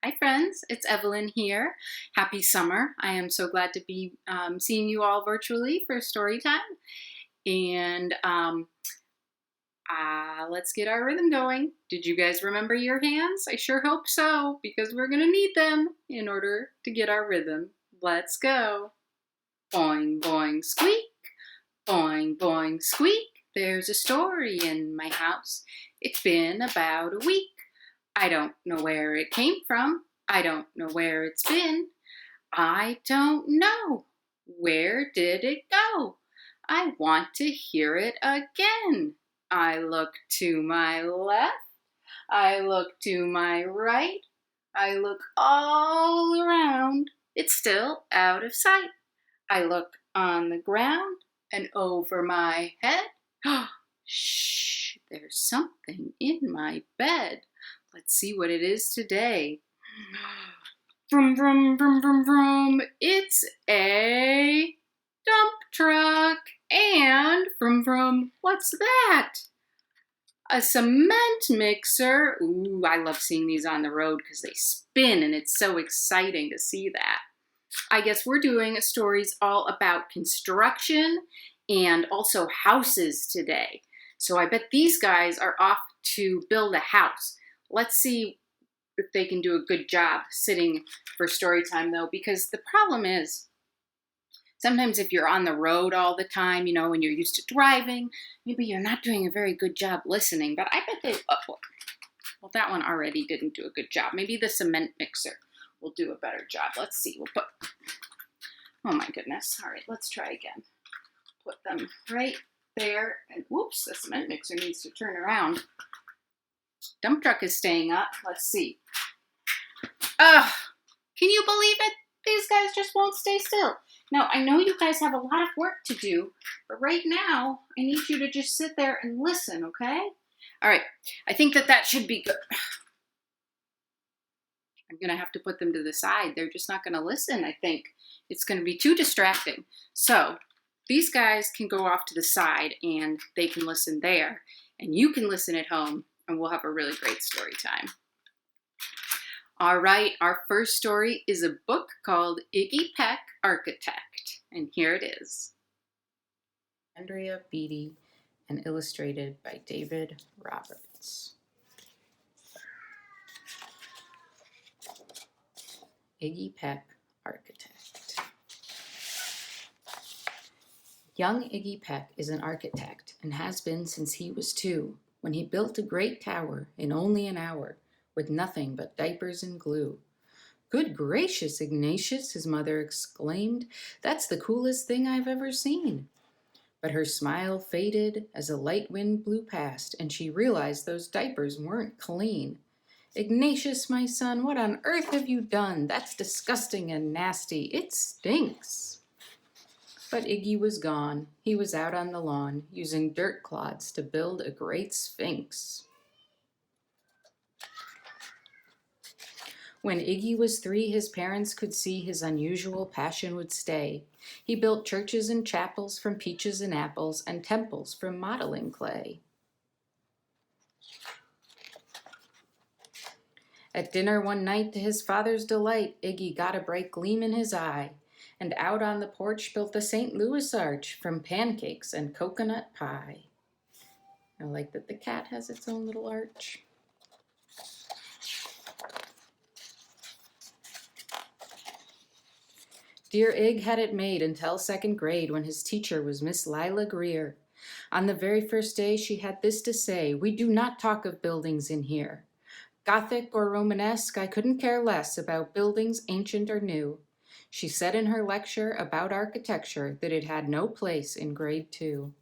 Hi friends, it's Evelyn here. Happy summer. I am so glad to be seeing you all virtually for story time. And let's get our rhythm going. Did you guys remember your hands? I sure hope so, because we're going to need them in order to get our rhythm. Let's go. Boing, boing, squeak. Boing, boing, squeak. There's a story in my house. It's been about a week. I don't know where it came from. I don't know where it's been. I don't know. Where did it go? I want to hear it again. I look to my left. I look to my right. I look all around. It's still out of sight. I look on the ground and over my head. Shh, there's something in my bed. Let's see what it is today. Vroom, vroom, vroom, vroom, vroom. It's a dump truck. And vroom, vroom, what's that? A cement mixer. Ooh, I love seeing these on the road because they spin and it's so exciting to see that. I guess we're doing stories all about construction and also houses today. So I bet these guys are off to build a house. Let's see if they can do a good job sitting for story time though, because the problem is sometimes if you're on the road all the time, you know, when you're used to driving, maybe you're not doing a very good job listening, but I bet they, well, that one already didn't do a good job. Maybe the cement mixer will do a better job. Let's see. We'll put, oh my goodness. All right, let's try again. Put them right there. And whoops, the cement mixer needs to turn around. Dump truck is staying up. Let's see. Ugh, can you believe it? These guys just won't stay still. Now, I know you guys have a lot of work to do, but right now, I need you to just sit there and listen, okay? All right, I think that should be good. I'm going to have to put them to the side. They're just not going to listen, I think. It's going to be too distracting. So these guys can go off to the side and they can listen there. And you can listen at home and we'll have a really great story time. All right, our first story is a book called Iggy Peck, Architect. And here it is. Andrea Beatty and illustrated by David Roberts. Iggy Peck, Architect. Young Iggy Peck is an architect and has been since he was 2, when he built a great tower in only an hour with nothing but diapers and glue. "Good gracious, Ignatius," his mother exclaimed, "that's the coolest thing I've ever seen." But her smile faded as a light wind blew past and she realized those diapers weren't clean. "Ignatius, my son, what on earth have you done? That's disgusting and nasty. It stinks." But Iggy was gone. He was out on the lawn, using dirt clods to build a great sphinx. When Iggy was 3, his parents could see his unusual passion would stay. He built churches and chapels from peaches and apples, and temples from modeling clay. At dinner one night, to his father's delight, Iggy got a bright gleam in his eye, and out on the porch built the St. Louis Arch from pancakes and coconut pie. I like that the cat has its own little arch. Dear Ig had it made until 2nd grade when his teacher was Miss Lila Greer. On the very first day, she had this to say: "We do not talk of buildings in here. Gothic or Romanesque, I couldn't care less about buildings ancient or new." She said in her lecture about architecture that it had no place in grade 2.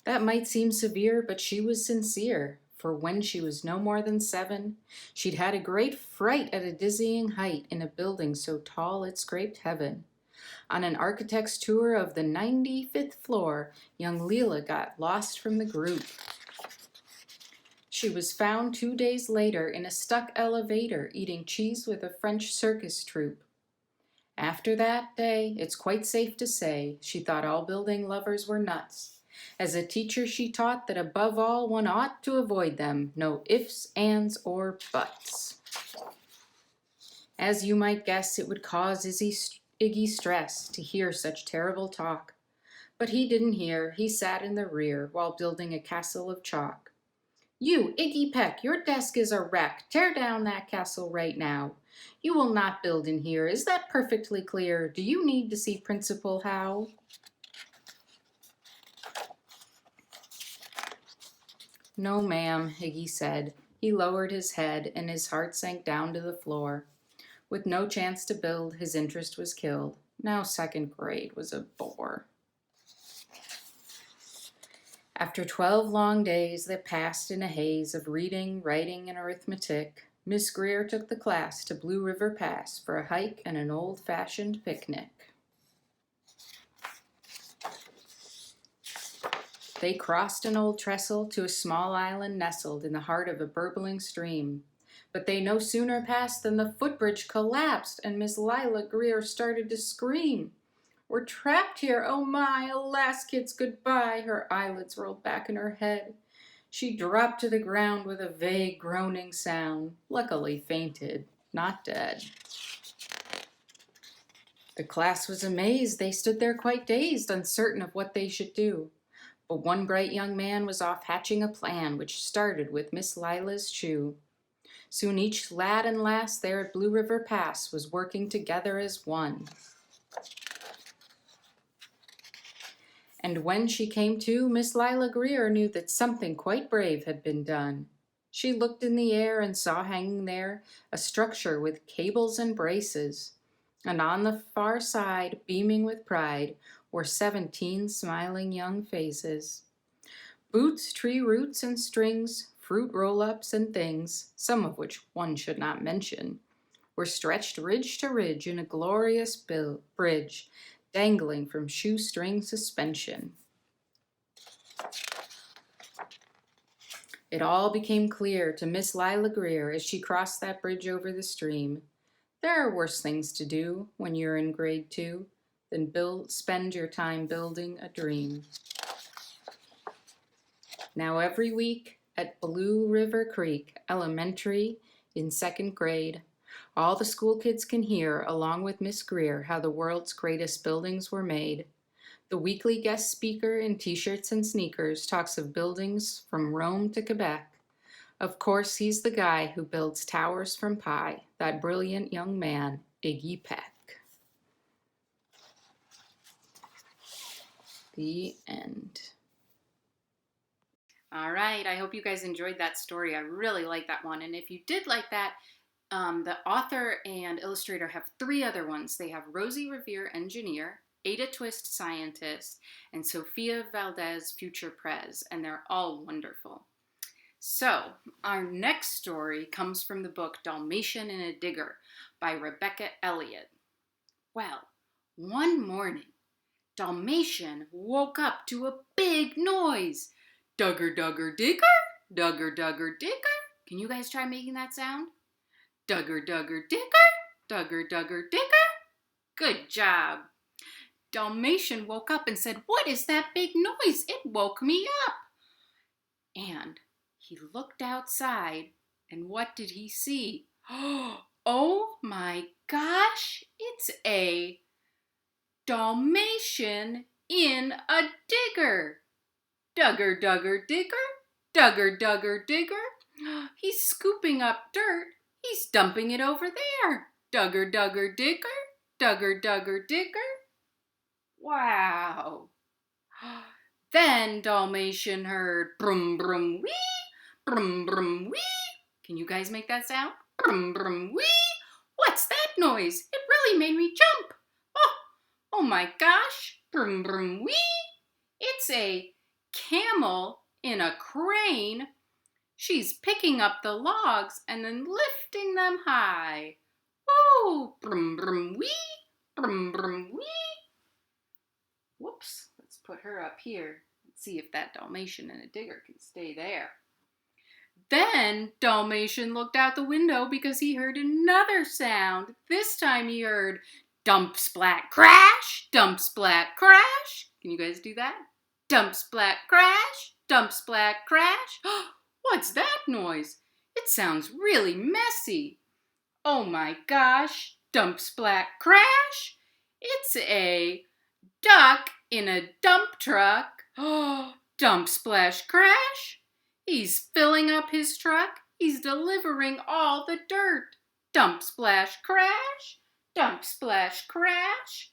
That might seem severe, but she was sincere, for when she was no more than 7, she'd had a great fright at a dizzying height in a building so tall it scraped heaven. On an architect's tour of the 95th floor, young Leela got lost from the group. She was found 2 days later in a stuck elevator eating cheese with a French circus troupe. After that day, it's quite safe to say, she thought all building lovers were nuts, As a teacher, she taught that above all one ought to avoid them, no ifs, ands, or buts. As you might guess, it would cause Iggy stress to hear such terrible talk. But he didn't hear. He sat in the rear while building a castle of chalk. You, Iggy Peck, your desk is a wreck. Tear down that castle right now. You will not build in here. Is that perfectly clear? Do you need to see Principal Howe? No, ma'am, Iggy said. He lowered his head, and his heart sank down to the floor. With no chance to build, his interest was killed. Now second grade was a bore. After 12 long days that passed in a haze of reading, writing, and arithmetic, Miss Greer took the class to Blue River Pass for a hike and an old-fashioned picnic. They crossed an old trestle to a small island nestled in the heart of a burbling stream. But they no sooner passed than the footbridge collapsed and Miss Lila Greer started to scream. We're trapped here, oh my, alas, kids, goodbye. Her eyelids rolled back in her head. She dropped to the ground with a vague groaning sound, luckily fainted, not dead. The class was amazed. They stood there quite dazed, uncertain of what they should do. But one bright young man was off hatching a plan, which started with Miss Lila's shoe. Soon each lad and lass there at Blue River Pass was working together as one. And when she came to, Miss Lila Greer knew that something quite brave had been done. She looked in the air and saw hanging there a structure with cables and braces. And on the far side, beaming with pride, were 17 smiling young faces. Boots, tree roots, and strings, fruit roll-ups and things, some of which one should not mention, were stretched ridge to ridge in a glorious bridge, dangling from shoestring suspension. It all became clear to Miss Lila Greer as she crossed that bridge over the stream. There are worse things to do when you're in grade 2 than spend your time building a dream. Now every week at Blue River Creek Elementary in 2nd grade, all the school kids can hear, along with Miss Greer, how the world's greatest buildings were made. The weekly guest speaker in t-shirts and sneakers talks of buildings from Rome to Quebec. Of course, he's the guy who builds towers from pie, that brilliant young man, Iggy Peck. The end. All right, I hope you guys enjoyed that story. I really like that one. And if you did like that, the author and illustrator have 3 other ones. They have Rosie Revere, engineer, Ada Twist, scientist, and Sophia Valdez, future prez, and they're all wonderful. So, our next story comes from the book Dalmatian in a Digger by Rebecca Elliott. Well, one morning, Dalmatian woke up to a big noise. Dugger, dugger, digger, dugger, dugger, digger. Can you guys try making that sound? Dugger, dugger, digger, dugger, dugger, digger. Good job. Dalmatian woke up and said, "What is that big noise? It woke me up." And he looked outside, and what did he see? Oh my gosh, it's a Dalmatian in a digger. Dugger, dugger, digger, dugger, dugger, digger. He's scooping up dirt. He's dumping it over there. Dugger, dugger, digger, dugger, dugger, digger. Wow. Then Dalmatian heard brum, brum, wee, brum, brum, wee. Can you guys make that sound? Brum, brum, wee. What's that noise? It really made me jump. Oh my gosh. Brum, brum, wee. It's a camel in a crane. She's picking up the logs and then lifting them high. Oh, brum, brum, wee, brum, brum, wee. Whoops, let's put her up here. Let's see if that Dalmatian in a digger can stay there. Then Dalmatian looked out the window because he heard another sound. This time he heard dump, splat, crash, dump, splat, crash. Can you guys do that? Dump, splat, crash. Dump, splat, crash. What's that noise? It sounds really messy. Oh my gosh. Dump, splat, crash. It's a duck in a dump truck. Dump, splash, crash. He's filling up his truck. He's delivering all the dirt. Dump, splash, crash. Dump, splash, crash.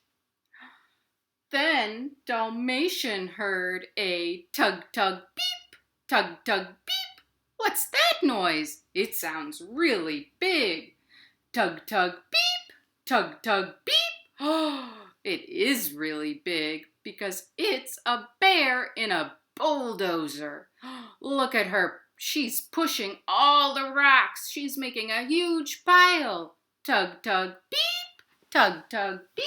Then Dalmatian heard a tug, tug, beep. Tug, tug, beep. What's that noise? It sounds really big. Tug, tug, beep. Tug, tug, beep. It is really big because it's a bear in a bulldozer. Look at her. She's pushing all the rocks. She's making a huge pile. Tug, tug, beep. Tug, tug, beep.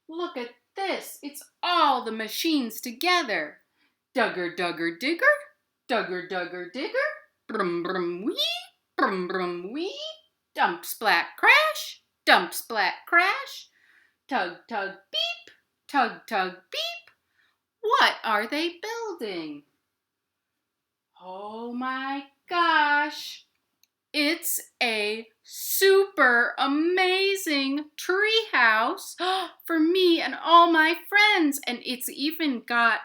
Look at this. It's all the machines together. Dugger, dugger, digger. Dugger, dugger, digger. Brum, brum, wee. Brum, brum, wee. Dump, splat, crash. Dump, splat, crash. Tug, tug, beep. Tug, tug, beep. What are they building? Oh my gosh. It's a super amazing tree house for me and all my friends. And it's even got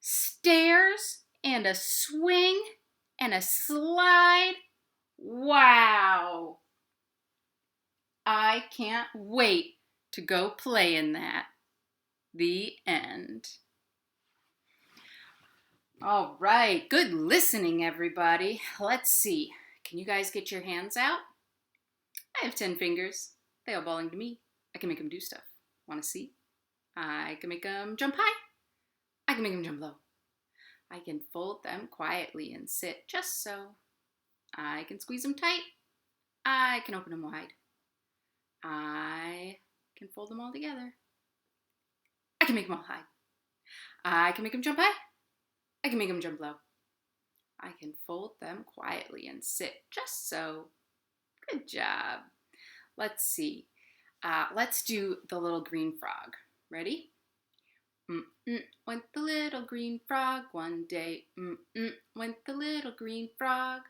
stairs and a swing and a slide. Wow. I can't wait to go play in that. The end. All right, good listening, everybody. Let's see. Can you guys get your hands out? I have 10 fingers. They all belong to me. I can make them do stuff. Want to see? I can make them jump high. I can make them jump low. I can fold them quietly and sit just so. I can squeeze them tight. I can open them wide. I can fold them all together. I can make them all high. I can make them jump high. I can make them jump low. I can fold them quietly and sit just so. Good job. Let's see. Let's do the little green frog. Ready? Went the little green frog one day. Went the little green frog.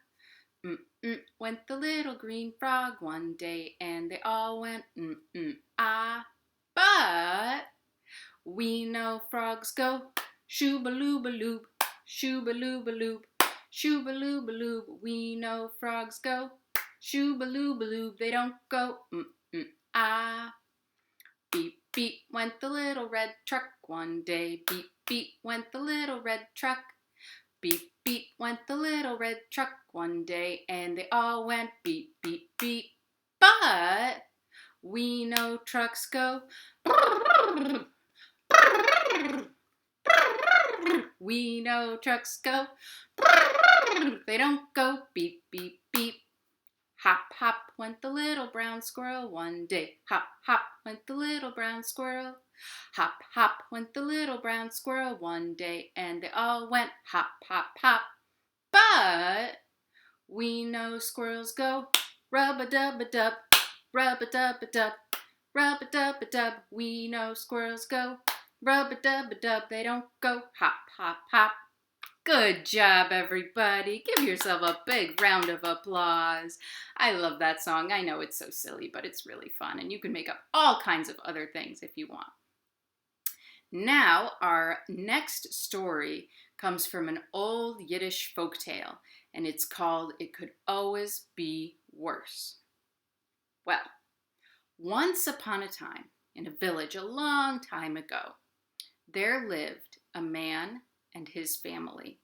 Went the little green frog one day, and they all went ah. But we know frogs go shoo-ba-loo-ba-loob, shoo-ba-loo-ba-loob, shoo-ba-loo-ba-loob. We know frogs go shoo-ba-loo-ba-loob. They don't go ah. Beep, beep, went the little red truck one day. Beep, beep, went the little red truck. Beep, beep, went the little red truck one day, and they all went beep, beep, beep. But we know trucks go. We know trucks go. They don't go beep, beep, beep. Hop, hop, went the little brown squirrel one day. Hop, hop, went the little brown squirrel. Hop, hop, went the little brown squirrel one day, and they all went hop, hop, hop. But we know squirrels go rub-a-dub-a-dub, rub-a-dub-a-dub, rub-a-dub-a-dub. We know squirrels go rub-a-dub-a-dub. They don't go hop, hop, hop. Good job, everybody. Give yourself a big round of applause. I love that song. I know it's so silly, but it's really fun, and you can make up all kinds of other things if you want. Now, our next story comes from an old Yiddish folktale, and it's called It Could Always Be Worse. Well, once upon a time, in a village a long time ago, there lived a man and his family.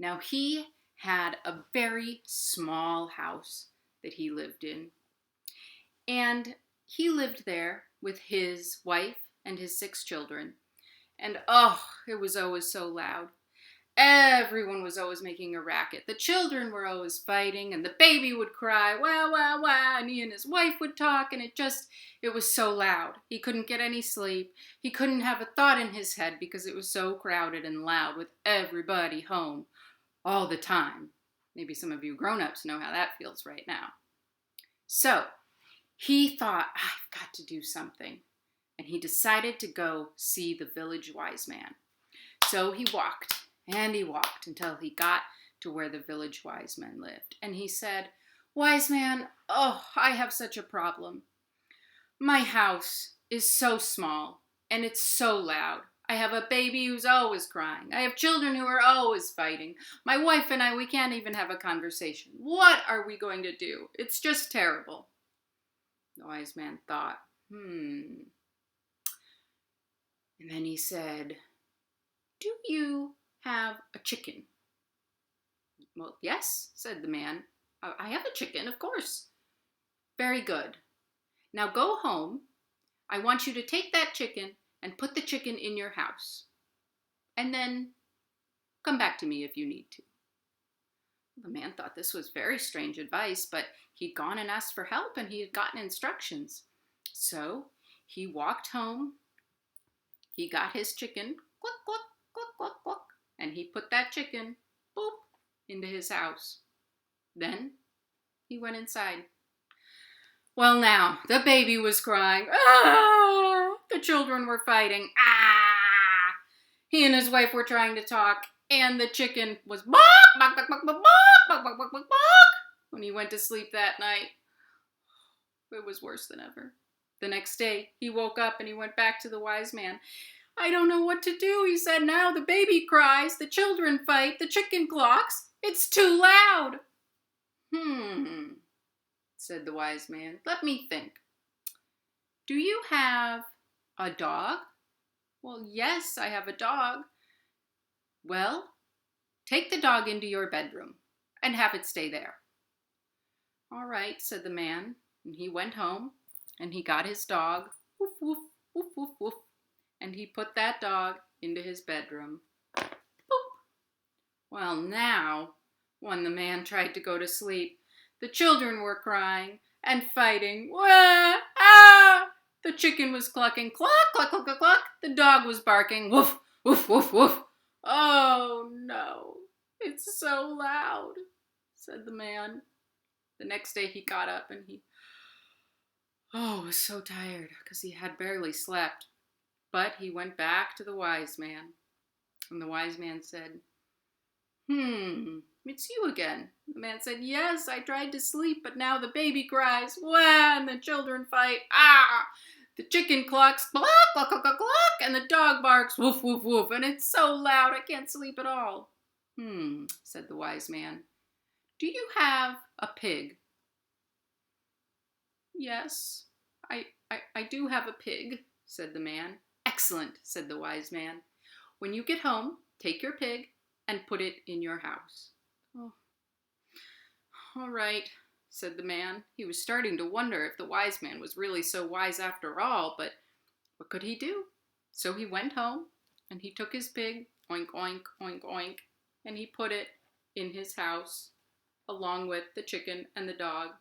Now, he had a very small house that he lived in, and he lived there with his wife and his 6 children, and it was always so loud. Everyone was always making a racket. The children were always fighting, and the baby would cry, wah, wah, wah, and he and his wife would talk, and it was so loud. He couldn't get any sleep. He couldn't have a thought in his head because it was so crowded and loud with everybody home all the time. Maybe some of you grown-ups know how that feels right now. So he thought, I've got to do something, and he decided to go see the village wise man. So he walked and he walked until he got to where the village wise men lived. And he said, "Wise man, oh, I have such a problem. My house is so small and it's so loud. I have a baby who's always crying. I have children who are always fighting. My wife and I, we can't even have a conversation. What are we going to do? It's just terrible." The wise man thought, And then he said, "Do you have a chicken?" "Well, yes," said the man. "I have a chicken, of course." "Very good. Now go home. I want you to take that chicken and put the chicken in your house. And then come back to me if you need to." The man thought this was very strange advice, but he'd gone and asked for help and he had gotten instructions. So he walked home. He got his chicken, cluck, cluck, cluck, cluck, cluck, and he put that chicken, boop, into his house. Then he went inside. Well, now, the baby was crying. Ah! The children were fighting. Ah! He and his wife were trying to talk, and the chicken was bark, bark, bark, bark, bark, bark, bark, bark, bark, bark. When he went to sleep that night, it was worse than ever. The next day, he woke up and he went back to the wise man. "I don't know what to do," he said. "Now the baby cries, the children fight, the chicken clucks. It's too loud." Said the wise man. "Let me think. Do you have a dog?" "Well, yes, I have a dog." "Well, take the dog into your bedroom and have it stay there." "All right," said the man, and he went home and he got his dog, woof, woof, woof, woof, woof, and he put that dog into his bedroom. Boop. Well, now, when the man tried to go to sleep, the children were crying and fighting. Wah! Ah! The chicken was clucking, cluck, cluck, cluck, cluck, cluck. The dog was barking, woof, woof, woof, woof. "Oh, no, it's so loud," said the man. The next day he got up and he was so tired because he had barely slept. But he went back to the wise man. And the wise man said, "It's you again." The man said, "Yes, I tried to sleep, but now the baby cries, wah, and the children fight, ah! The chicken clucks, cluck, cluck, cluck, cluck, cluck, and the dog barks, woof, woof, woof, and it's so loud I can't sleep at all." Said the wise man. "Do you have a pig?" "Yes, I do have a pig," said the man. "Excellent," said the wise man. "When you get home, take your pig and put it in your house." "Oh, all right," said the man. He was starting to wonder if the wise man was really so wise after all, but what could he do? So he went home and he took his pig, oink, oink, oink, oink, and he put it in his house along with the chicken and the dog.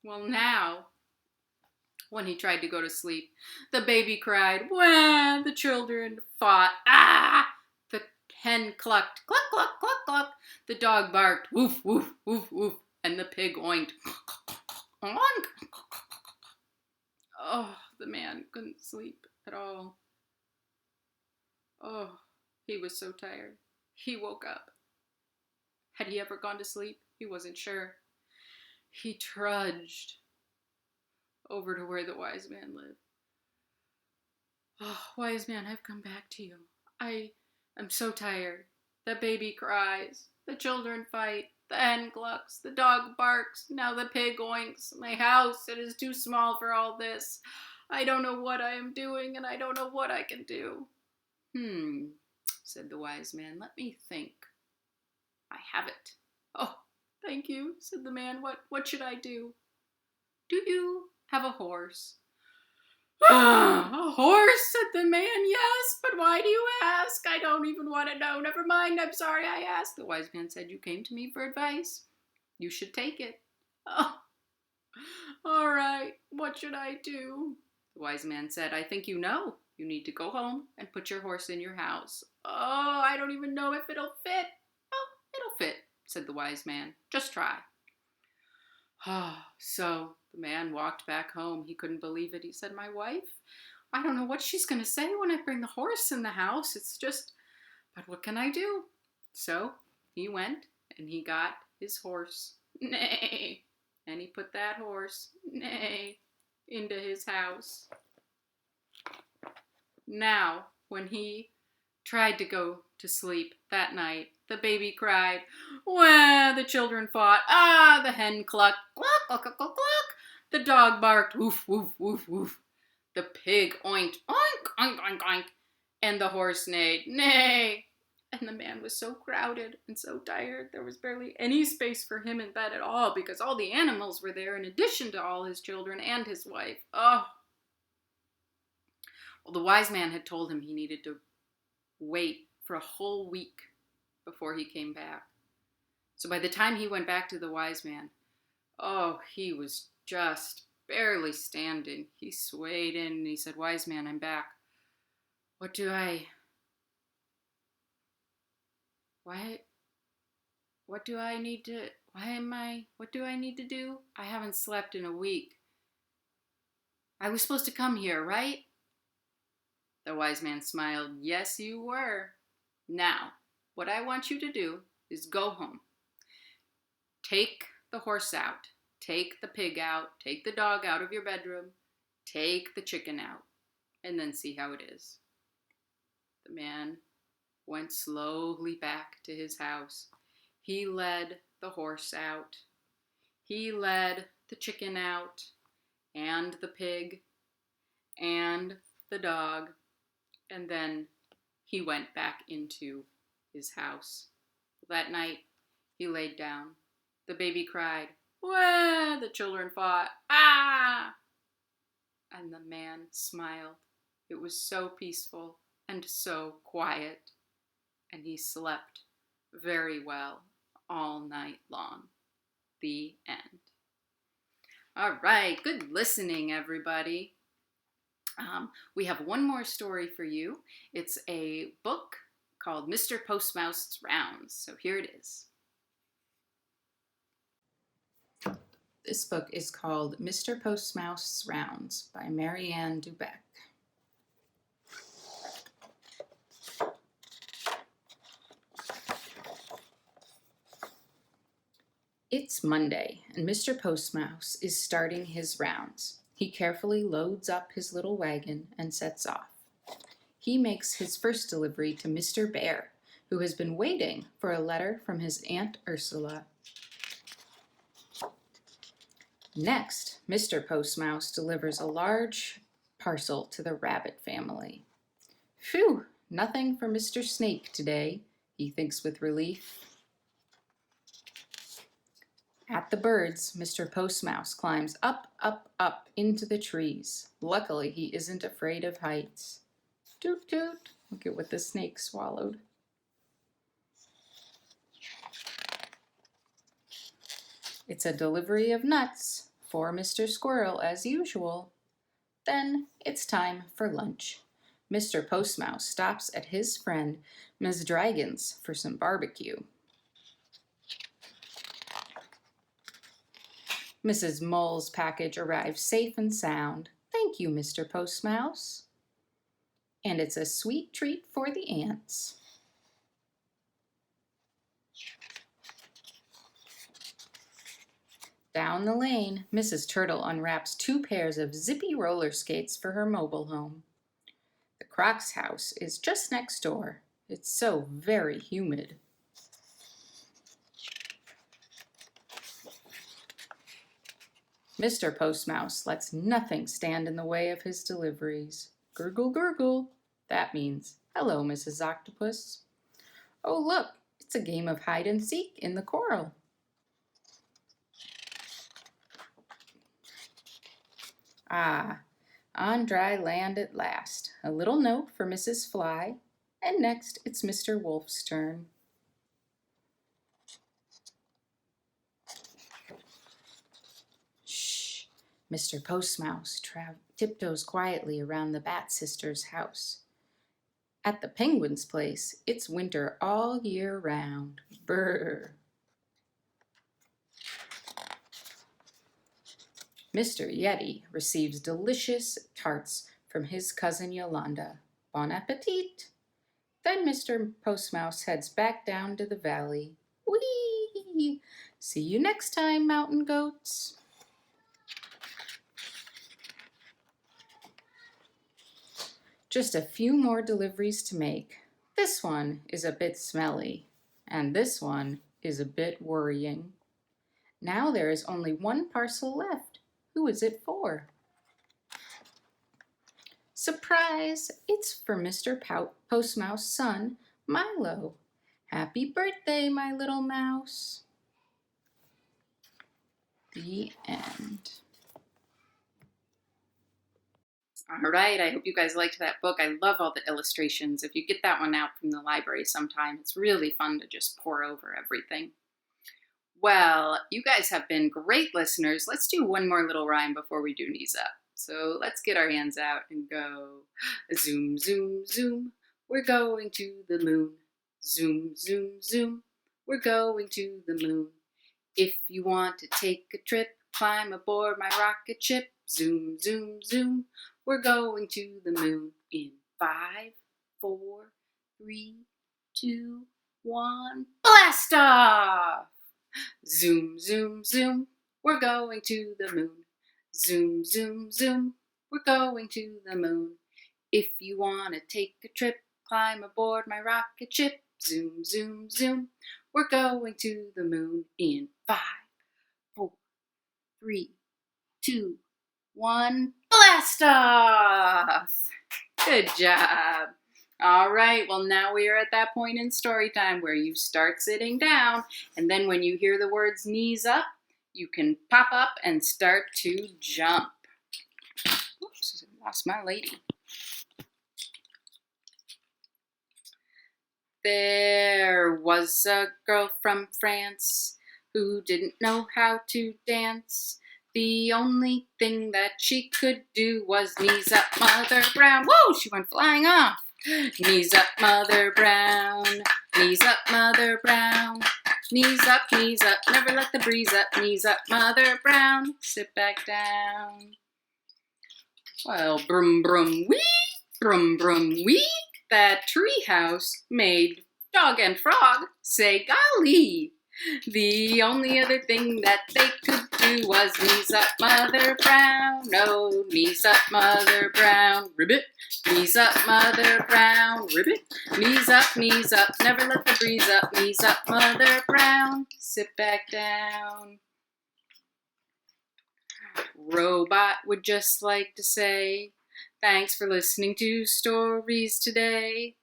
Well, now, when he tried to go to sleep, the baby cried, wah, the children fought, ah, the hen clucked, cluck, cluck, cluck, cluck, the dog barked, woof, woof, woof, woof, and the pig oinked, oink. Oh, the man couldn't sleep at all. Oh, he was so tired. He woke up. Had he ever gone to sleep? He wasn't sure. He trudged over to where the wise man lived. "Oh, wise man, I've come back to you. I am so tired. The baby cries. The children fight. The hen clucks. The dog barks. Now the pig oinks. My house, it is too small for all this. I don't know what I am doing, and I don't know what I can do." Said the wise man. "Let me think. I have it." "Oh, thank you," said the man. What should I do?" "Do you have a horse?" "A horse?" said the man. "Yes, but why do you ask? I don't even want to know. Never mind, I'm sorry I asked." The wise man said, "You came to me for advice. You should take it." "Oh, all right. What should I do?" The wise man said, "I think you know. You need to go home and put your horse in your house." "Oh, I don't even know if it'll fit." "Oh, it'll fit," said the wise man. "Just try." So the man walked back home. He couldn't believe it. He said, "My wife, I don't know what she's going to say when I bring the horse in the house. It's just But what can I do? So he went and he got his horse, Nay, and he put that horse, Nay, into his house. Now, when he tried to go to sleep that night, the baby cried, wah, the children fought, ah, the hen clucked, cluck, cluck, cluck, cluck, cluck, the dog barked, woof, woof, woof, woof, the pig oinked, oink, oink, oink, oink, and the horse neighed, neigh. And the man was so crowded and so tired, there was barely any space for him in bed at all because all the animals were there in addition to all his children and his wife. Oh. Well, the wise man had told him he needed to wait for a whole week before he came back. So by the time he went back to the wise man, oh, he was just barely standing. He swayed in and he said, wise man, I'm back. What do I need to do? I haven't slept in a week. I was supposed to come here, right? The wise man smiled. Yes, you were. Now, what I want you to do is go home. Take the horse out. Take the pig out. Take the dog out of your bedroom. Take the chicken out. And then see how it is. The man went slowly back to his house. He led the horse out. He led the chicken out, and the pig, and the dog, and then he went back into his house. That night, he laid down. The baby cried, wah! The children fought, ah! And the man smiled. It was so peaceful and so quiet, and he slept very well all night long. The end. All right, good listening, everybody. We have one more story for you. It's a book called Mr. Postmouse's Rounds. So here it is. This book is called Mr. Postmouse's Rounds by Marianne Dubeck. It's Monday, and Mr. Postmouse is starting his rounds. He carefully loads up his little wagon and sets off. He makes his first delivery to Mr. Bear, who has been waiting for a letter from his Aunt Ursula. Next, Mr. Postmouse delivers a large parcel to the rabbit family. Phew, nothing for Mr. Snake today, he thinks with relief. At the birds, Mr. Postmouse climbs up, up, up into the trees. Luckily, he isn't afraid of heights. Toot, toot. Look at what the snake swallowed. It's a delivery of nuts for Mr. Squirrel as usual. Then it's time for lunch. Mr. Postmouse stops at his friend Ms. Dragon's for some barbecue. Mrs. Mole's package arrives safe and sound. Thank you, Mr. Postmouse. And it's a sweet treat for the ants. Down the lane, Mrs. Turtle unwraps 2 pairs of zippy roller skates for her mobile home. The Croc's house is just next door. It's so very humid. Mr. Postmouse lets nothing stand in the way of his deliveries. Gurgle, gurgle. That means, hello, Mrs. Octopus. Oh, look, it's a game of hide and seek in the coral. Ah, on dry land at last. A little note for Mrs. Fly, and next it's Mr. Wolf's turn. Shh, Mr. Postmouse tiptoes quietly around the Bat Sister's house. At the Penguin's place, it's winter all year round. Brr. Mr. Yeti receives delicious tarts from his cousin Yolanda. Bon appetit! Then Mr. Post Mouse heads back down to the valley. Whee! See you next time, mountain goats. Just a few more deliveries to make. This one is a bit smelly, and this one is a bit worrying. Now there is only one parcel left. Who is it for? Surprise! It's for Mr. Post Mouse's son, Milo. Happy birthday, my little mouse. The end. All right, I hope you guys liked that book. I love all the illustrations. If you get that one out from the library sometime, it's really fun to just pore over everything. Well, you guys have been great listeners. Let's do one more little rhyme before we do knees up. So let's get our hands out and go. Zoom, zoom, zoom. We're going to the moon. Zoom, zoom, zoom. We're going to the moon. If you want to take a trip, climb aboard my rocket ship. Zoom, zoom, zoom. We're going to the moon in 5, 4, 3, 2, 1. Blast off! Zoom, zoom, zoom. We're going to the moon. Zoom, zoom, zoom. We're going to the moon. If you want to take a trip, climb aboard my rocket ship. Zoom, zoom, zoom. We're going to the moon in 5, 4, 3, 2, 1. Blast off! Good job. All right, well now we are at that point in story time where you start sitting down, and then when you hear the words knees up, you can pop up and start to jump. Oops, I lost my lady. There was a girl from France who didn't know how to dance. The only thing that she could do was knees up, Mother Brown. Whoa, she went flying off. Knees up, Mother Brown. Knees up, Mother Brown. Knees up, never let the breeze up. Knees up, Mother Brown. Sit back down. Well, brum, brum, wee, brum, brum, wee. That treehouse made dog and frog say golly. The only other thing that they could do was knees up, Mother Brown. No, knees up, Mother Brown. Ribbit. Knees up, Mother Brown. Ribbit. Knees up, never let the breeze up. Knees up, Mother Brown. Sit back down. Robot would just like to say, thanks for listening to stories today.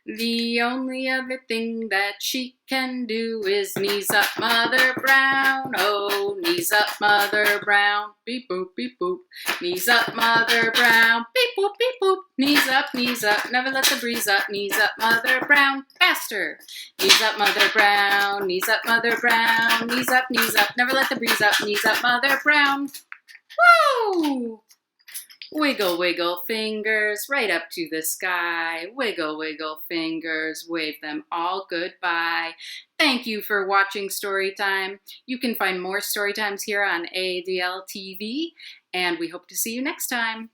The only other thing that she can do is knees up, Mother Brown. Oh, knees up, Mother Brown. Beep boop, beep boop. Knees up, Mother Brown. Beep boop, beep boop. Knees up, never let the breeze up. Knees up, Mother Brown. Faster. Knees up, Mother Brown. Knees up, Mother Brown. Knees up, never let the breeze up. Knees up, Mother Brown. Woo! Wiggle, wiggle fingers right up to the sky. Wiggle, wiggle fingers, wave them all goodbye. Thank you for watching Storytime. You can find more Storytimes here on AADL TV, and we hope to see you next time.